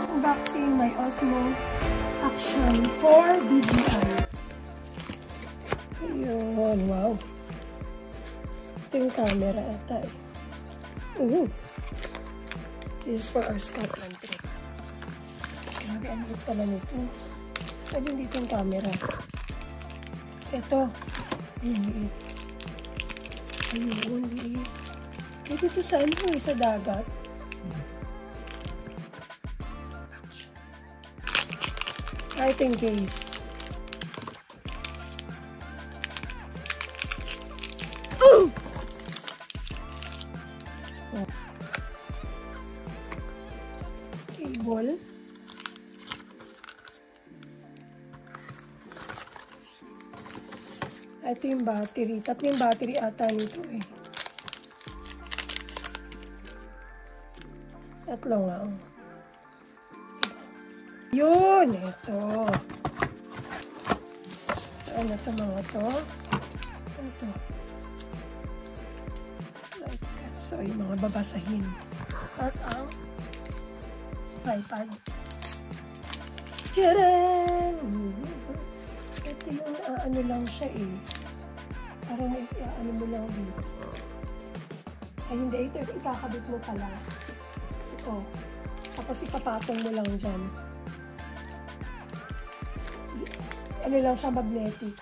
Unboxing my Osmo Action 4 DJI. Ayun, wow. Ito yung camera ata. Ooh. This is for our Scotland trip. Grabe, ang liit pala nito. Sabi dito yung camera. Ito. Ayun, liit. Ayun, liit. Pwede ito sa ano eh, sa dagat. Right in case. Oh! Cable. Ito yung battery. Tatlong battery ata nito eh. Tatlo nga. Yun! Ito. Saan na ito mga to? Ito. Like that. So, yung mga babasahin. At ang iPad. Tcharan! Ito yung ano lang siya eh. Parang ano mo lang dito. Ay hindi, ito ikakabit mo pala. Ito. Tapos ipapatong mo lang dyan. Ano lang siya, magnetic.